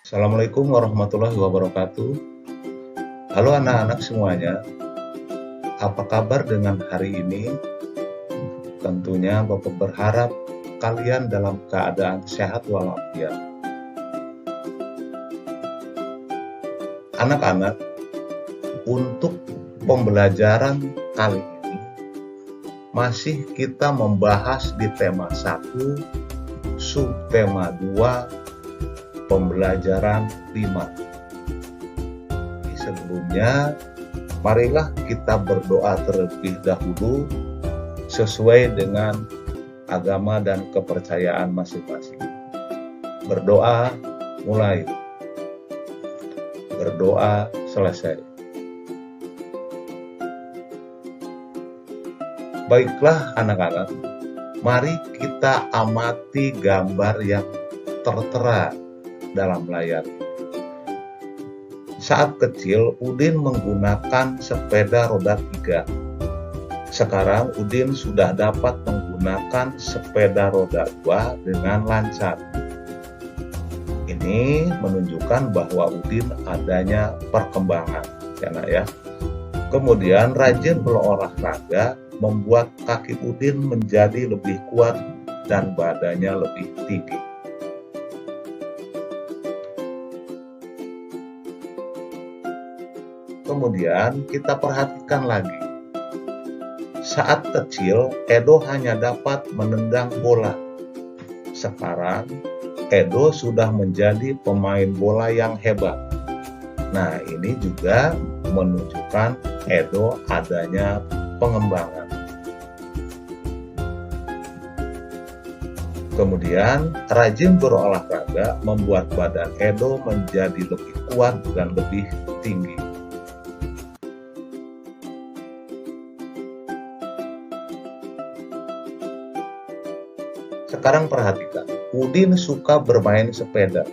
Assalamualaikum warahmatullahi wabarakatuh. Halo anak-anak semuanya, apa kabar dengan hari ini? Tentunya Bapak berharap kalian dalam keadaan sehat walafiat. Anak-anak, untuk pembelajaran kali ini masih kita membahas di tema 1, subtema 2, pembelajaran 5. Sebelumnya, marilah kita berdoa terlebih dahulu sesuai dengan agama dan kepercayaan masing-masing. Berdoa mulai, berdoa selesai. Baiklah anak-anak, mari kita amati gambar yang tertera dalam layar. Saat kecil, Udin menggunakan sepeda roda 3. Sekarang Udin sudah dapat menggunakan sepeda roda 2 dengan lancar. Ini menunjukkan bahwa Udin adanya perkembangan, ya nak ya. Kemudian rajin berolahraga membuat kaki Udin menjadi lebih kuat dan badannya lebih tinggi. Kemudian kita perhatikan lagi. Saat kecil, Edo hanya dapat menendang bola. Sekarang, Edo sudah menjadi pemain bola yang hebat. Nah, ini juga menunjukkan Edo adanya pengembangan. Kemudian, rajin berolahraga membuat badan Edo menjadi lebih kuat dan lebih tinggi. Sekarang perhatikan, Udin suka bermain sepeda,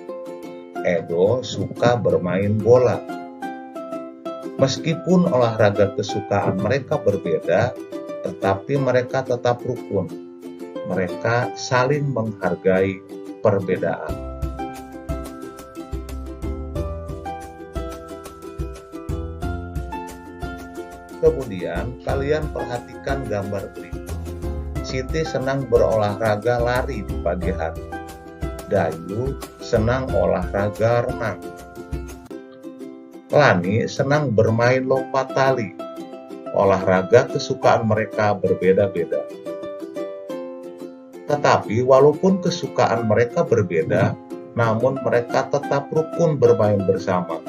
Edo suka bermain bola. Meskipun olahraga kesukaan mereka berbeda, tetapi mereka tetap rukun. Mereka saling menghargai perbedaan. Kemudian, kalian perhatikan gambar berikut. Siti senang berolahraga lari di pagi hari. Dayu senang olahraga renang. Lani senang bermain lompat tali. Olahraga kesukaan mereka berbeda-beda. Tetapi walaupun kesukaan mereka berbeda, namun mereka tetap rukun bermain bersama.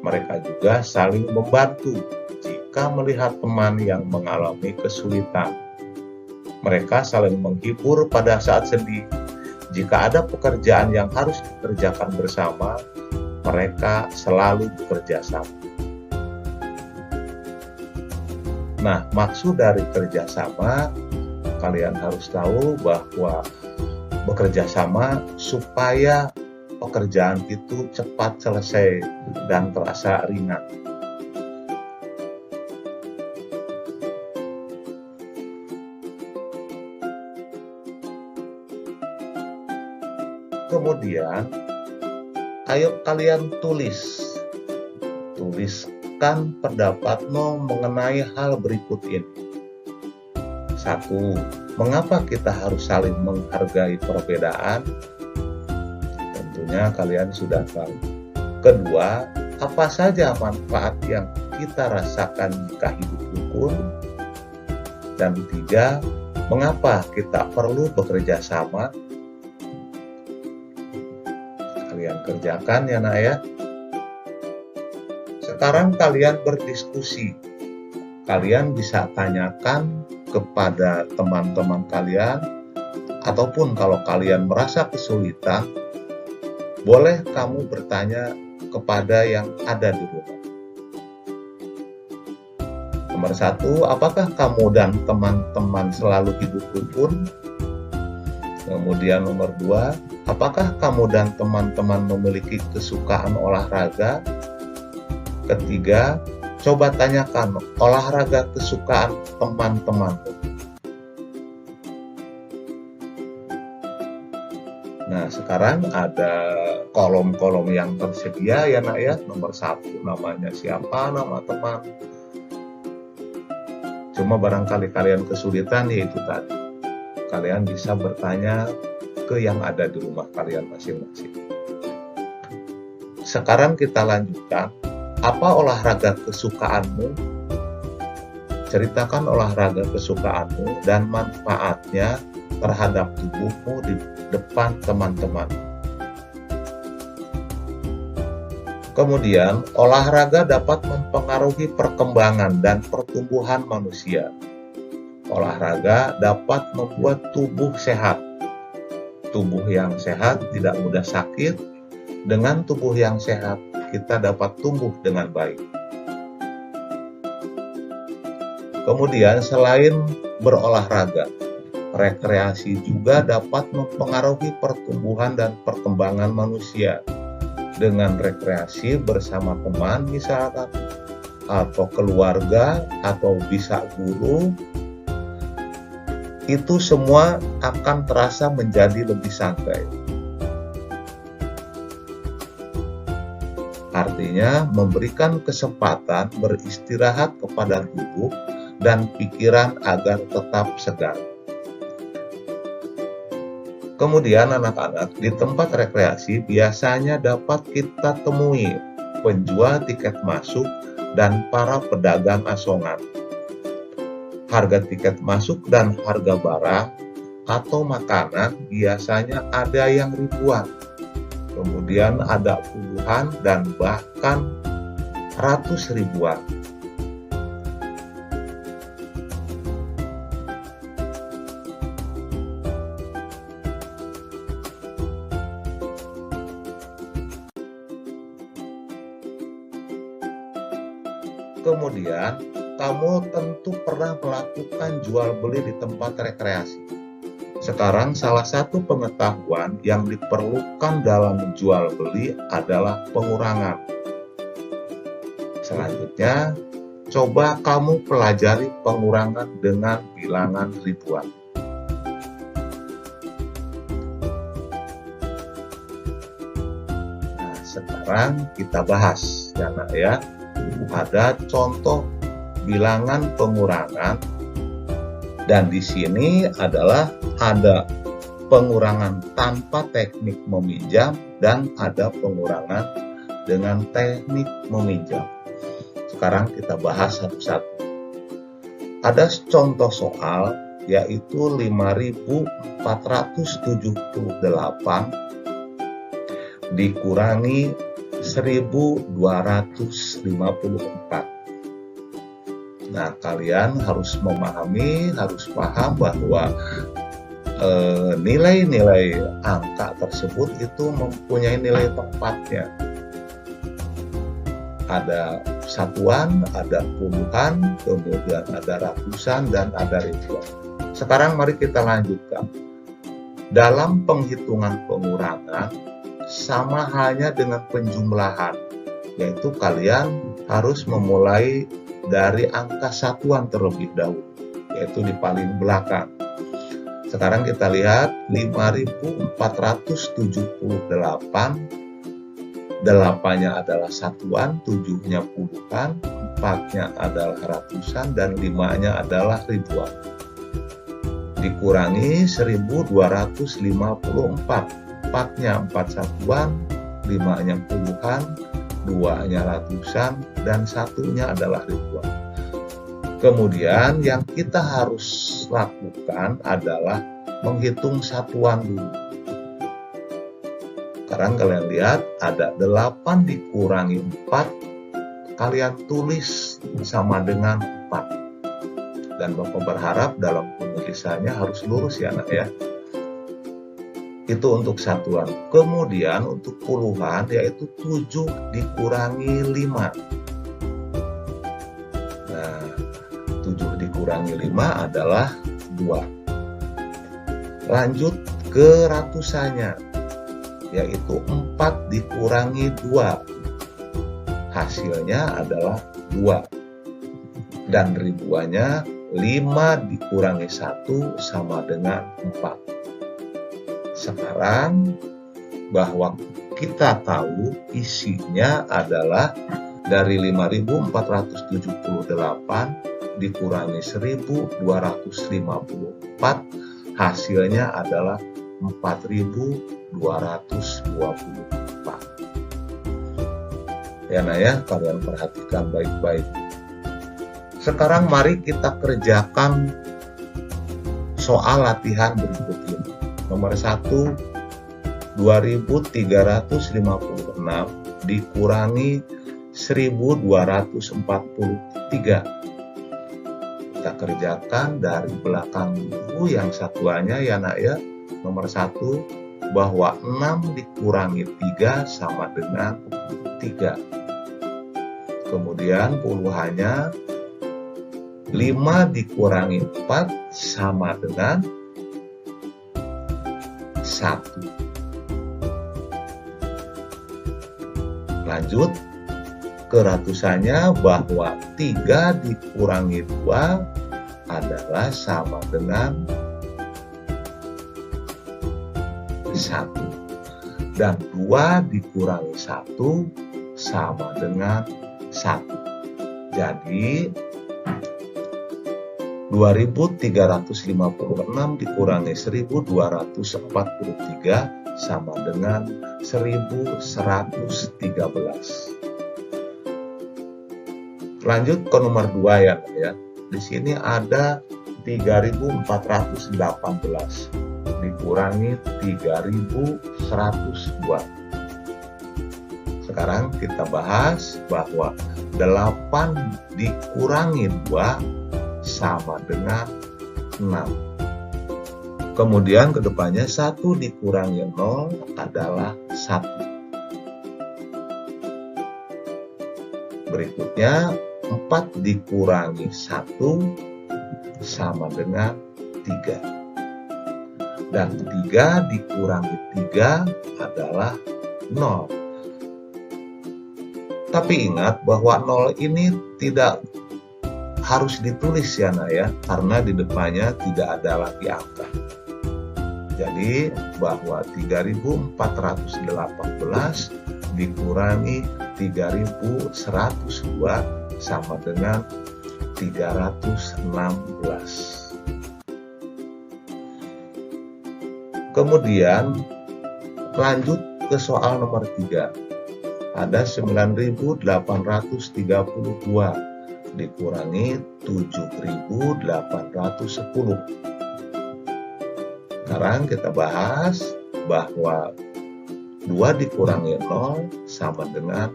Mereka juga saling membantu jika melihat teman yang mengalami kesulitan. Mereka saling menghibur pada saat sedih. Jika ada pekerjaan yang harus dikerjakan bersama, mereka selalu bekerja sama. Nah, maksud dari kerjasama, kalian harus tahu bahwa bekerja sama supaya pekerjaan itu cepat selesai dan terasa ringan. Kemudian, ayo kalian tuliskan pendapatmu mengenai hal berikut ini. 1. Mengapa kita harus saling menghargai perbedaan? Tentunya kalian sudah tahu. Kedua, apa saja manfaat yang kita rasakan jika hidup rukun? Dan 3, mengapa kita perlu bekerja sama? Kalian kerjakan ya nak ya. Sekarang kalian berdiskusi. Kalian bisa tanyakan kepada teman-teman kalian, ataupun kalau kalian merasa kesulitan, boleh kamu bertanya kepada yang ada di rumah. Nomor 1, apakah kamu dan teman-teman selalu hidup rukun? Kemudian nomor 2, apakah kamu dan teman-teman memiliki kesukaan olahraga? Ketiga, coba tanyakan olahraga kesukaan teman-temanmu. Nah, sekarang ada kolom-kolom yang tersedia ya nak ya. Nomor 1 namanya siapa, nama teman. Cuma barangkali kalian kesulitan, yaitu tadi. Kalian bisa bertanya ke yang ada di rumah kalian masing-masing. Sekarang kita lanjutkan. Apa olahraga kesukaanmu? Ceritakan olahraga kesukaanmu dan manfaatnya terhadap tubuhmu di depan teman-teman. Kemudian, olahraga dapat mempengaruhi perkembangan dan pertumbuhan manusia. Olahraga dapat membuat tubuh sehat. Tubuh yang sehat tidak mudah sakit. Dengan tubuh yang sehat, kita dapat tumbuh dengan baik. Kemudian, selain berolahraga, rekreasi juga dapat mempengaruhi pertumbuhan dan perkembangan manusia. Dengan rekreasi bersama teman misalkan, atau keluarga, atau bisa guru, itu semua akan terasa menjadi lebih santai. Artinya, memberikan kesempatan beristirahat kepada tubuh dan pikiran agar tetap segar. Kemudian anak-anak, di tempat rekreasi biasanya dapat kita temui penjual tiket masuk dan para pedagang asongan. Harga tiket masuk dan harga barang atau makanan biasanya ada yang ribuan. Kemudian ada puluhan dan bahkan ratus ribuan. Kemudian, kamu tentu pernah melakukan jual beli di tempat rekreasi. Sekarang, salah satu pengetahuan yang diperlukan dalam jual beli adalah pengurangan. Selanjutnya, coba kamu pelajari pengurangan dengan bilangan ribuan. Nah, sekarang kita bahas ya nak ya. Ada contoh bilangan pengurangan, dan di sini adalah ada pengurangan tanpa teknik meminjam dan ada pengurangan dengan teknik meminjam. Sekarang kita bahas satu-satu. Ada contoh soal yaitu 5.478 dikurangi 1.254. Nah, kalian harus memahami, harus paham bahwa nilai-nilai angka tersebut itu mempunyai nilai tepatnya. Ada satuan, ada puluhan, kemudian ada ratusan, dan ada ribuan. Sekarang mari kita lanjutkan. Dalam penghitungan pengurangan, sama hanya dengan penjumlahan, yaitu kalian harus memulai dari angka satuan terlebih dahulu, yaitu di paling belakang. Sekarang kita lihat 5.478, 8-nya adalah satuan, 7-nya puluhan, 4-nya adalah ratusan, dan 5-nya adalah ribuan. Dikurangi 1.254. 4-nya 4 satuan, 5-nya puluhan, 2-nya ratusan, dan 1-nya adalah ribuan. Kemudian yang kita harus lakukan adalah menghitung satuan dulu. Sekarang kalian lihat ada 8 dikurangi 4, kalian tulis sama dengan 4. Dan Bapak berharap dalam penulisannya harus lurus ya anak ya. Itu untuk satuan. Kemudian untuk puluhan yaitu 7 dikurangi 5. Nah, 7 dikurangi 5 adalah 2. Lanjut ke ratusannya, yaitu 4 dikurangi 2. Hasilnya adalah 2. Dan ribuannya 5 dikurangi 1 sama dengan 4. Sekarang bahwa kita tahu isinya adalah dari 5.478 dikurangi 1.254, hasilnya adalah 4.224. Ya nah ya, kalian perhatikan baik-baik. Sekarang mari kita kerjakan soal latihan berikut ini. Nomor 1, 2.356 dikurangi 1.243. Kita kerjakan dari belakang dulu yang satuannya ya nak ya. Nomor 1, bahwa 6 dikurangi 3 sama dengan 3. Kemudian puluhannya 5 dikurangi 4 sama dengan 1. Lanjut ke ratusannya, bahwa 3 dikurangi 2 adalah sama dengan 1. Dan 2 dikurangi 1 sama dengan 1. Jadi 2.356 dikurangi 1.243 sama dengan 1.113. Lanjut ke nomor 2 ya. Di sini ada 3.418 dikurangi 3.102. Sekarang kita bahas bahwa 8 dikurangi 2 sama dengan 6. Kemudian kedepannya 1 dikurangi 0 adalah 1. Berikutnya 4 dikurangi 1 sama dengan 3. Dan 3 dikurangi 3 adalah 0. Tapi ingat bahwa 0 ini tidak harus ditulis ya nak ya, karena di depannya tidak ada lagi angka. Jadi bahwa 3.418 dikurangi 3.102 sama dengan 316. Kemudian lanjut ke soal nomor 3. Ada 9.832 dikurangi 7.810. Sekarang kita bahas bahwa 2 dikurangi 0 sama dengan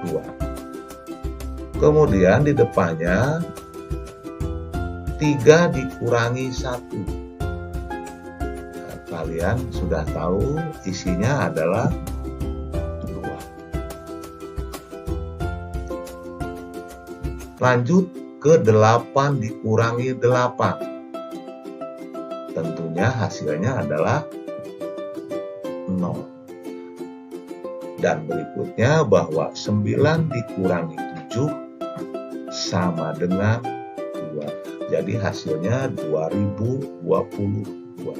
2. Kemudian di depannya 3 dikurangi 1. Nah, kalian sudah tahu isinya adalah 2. Lanjut ke 8 dikurangi 8. Tentunya hasilnya adalah 0. Dan berikutnya bahwa 9 dikurangi 7 sama dengan 2. Jadi hasilnya 2022.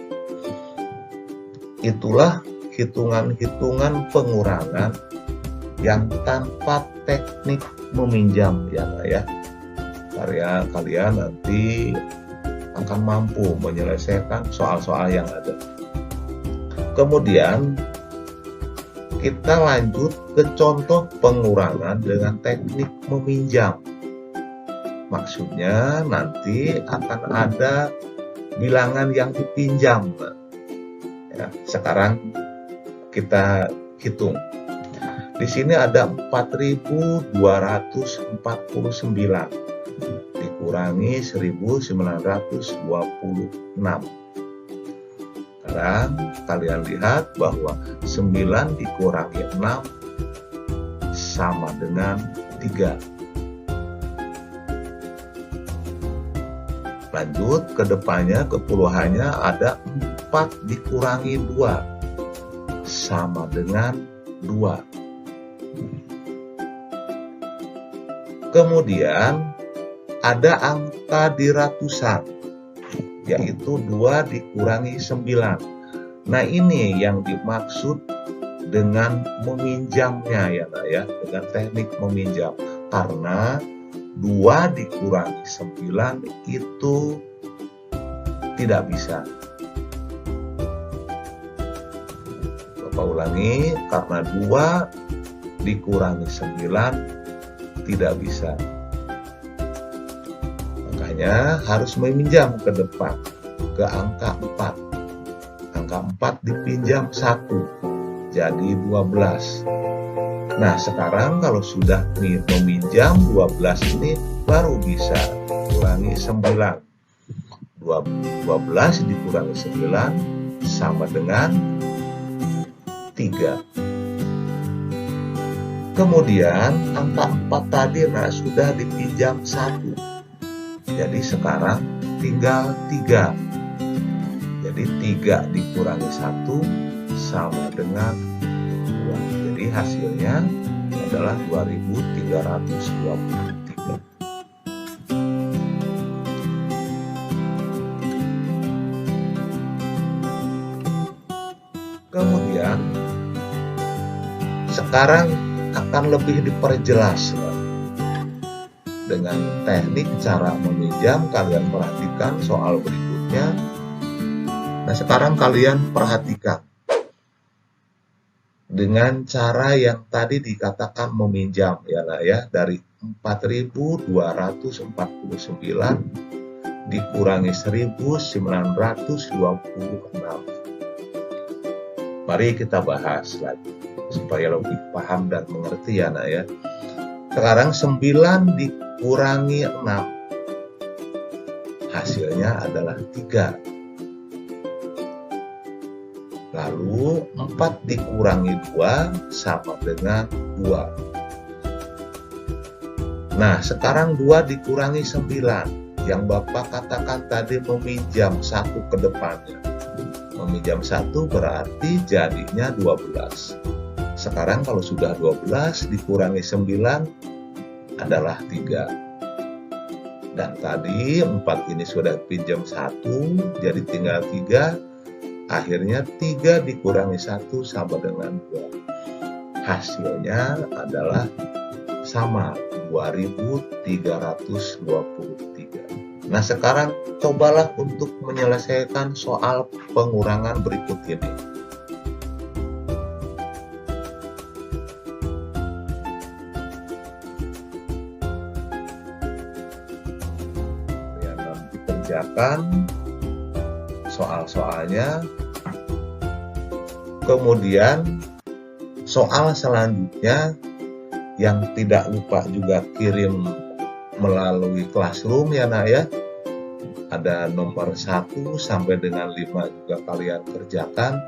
Itulah hitungan-hitungan pengurangan yang tanpa teknik meminjam ya nak ya. Karya kalian nanti akan mampu menyelesaikan soal-soal yang ada. Kemudian kita lanjut ke contoh pengurangan dengan teknik meminjam. Maksudnya nanti akan ada bilangan yang dipinjam. Ya, sekarang kita hitung. Di sini ada 4.249 dikurangi 1.926. Sekarang kalian lihat bahwa 9 dikurangi 6 sama dengan 3. Lanjut ke depannya, kepuluhannya ada 4 dikurangi 2 sama dengan 2. Kemudian ada angka di ratusan. yaitu 2 dikurangi 9. Nah, ini yang dimaksud dengan meminjamnya ya nak ya, dengan teknik meminjam. Karena 2 dikurangi 9 itu tidak bisa. Bapak ulangi, karena 2 dikurangi 9 tidak bisa. Makanya harus meminjam ke depan, ke angka 4. Angka 4 dipinjam 1, jadi 12. Nah, sekarang kalau sudah meminjam 12 ini baru bisa kurangi 9. 12 dikurangi 9 sama dengan 3. Kemudian angka 4 tadi sudah dipinjam 1. Jadi sekarang tinggal 3. Jadi 3 dikurangi 1 sama dengan 2. Jadi hasilnya adalah 2323. Kemudian sekarang akan lebih diperjelas dengan teknik cara meminjam. Kalian perhatikan soal berikutnya. Nah, sekarang kalian perhatikan dengan cara yang tadi dikatakan meminjam ya nak ya, dari 4.249 dikurangi 1.926. Mari kita bahas lagi supaya lebih paham dan mengerti ya nak ya. Sekarang 9 dikurangi 6, hasilnya adalah 3. Lalu 4 dikurangi 2 sama dengan 2. Nah, sekarang 2 dikurangi 9. Yang Bapak katakan tadi meminjam 1 ke depannya. Meminjam 1 berarti jadinya 12. Sekarang kalau sudah 12 dikurangi 9 adalah 3. Dan tadi 4 ini sudah pinjam 1, jadi tinggal 3. Akhirnya 3 dikurangi 1 sama dengan 2. Hasilnya adalah sama, 2323. Nah, sekarang cobalah untuk menyelesaikan soal pengurangan berikut ini. Ya, nanti kerjakan soal-soalnya. Kemudian soal selanjutnya yang tidak lupa juga kirim melalui Classroom ya nak ya. Ada nomor 1 sampai dengan 5 juga kalian kerjakan.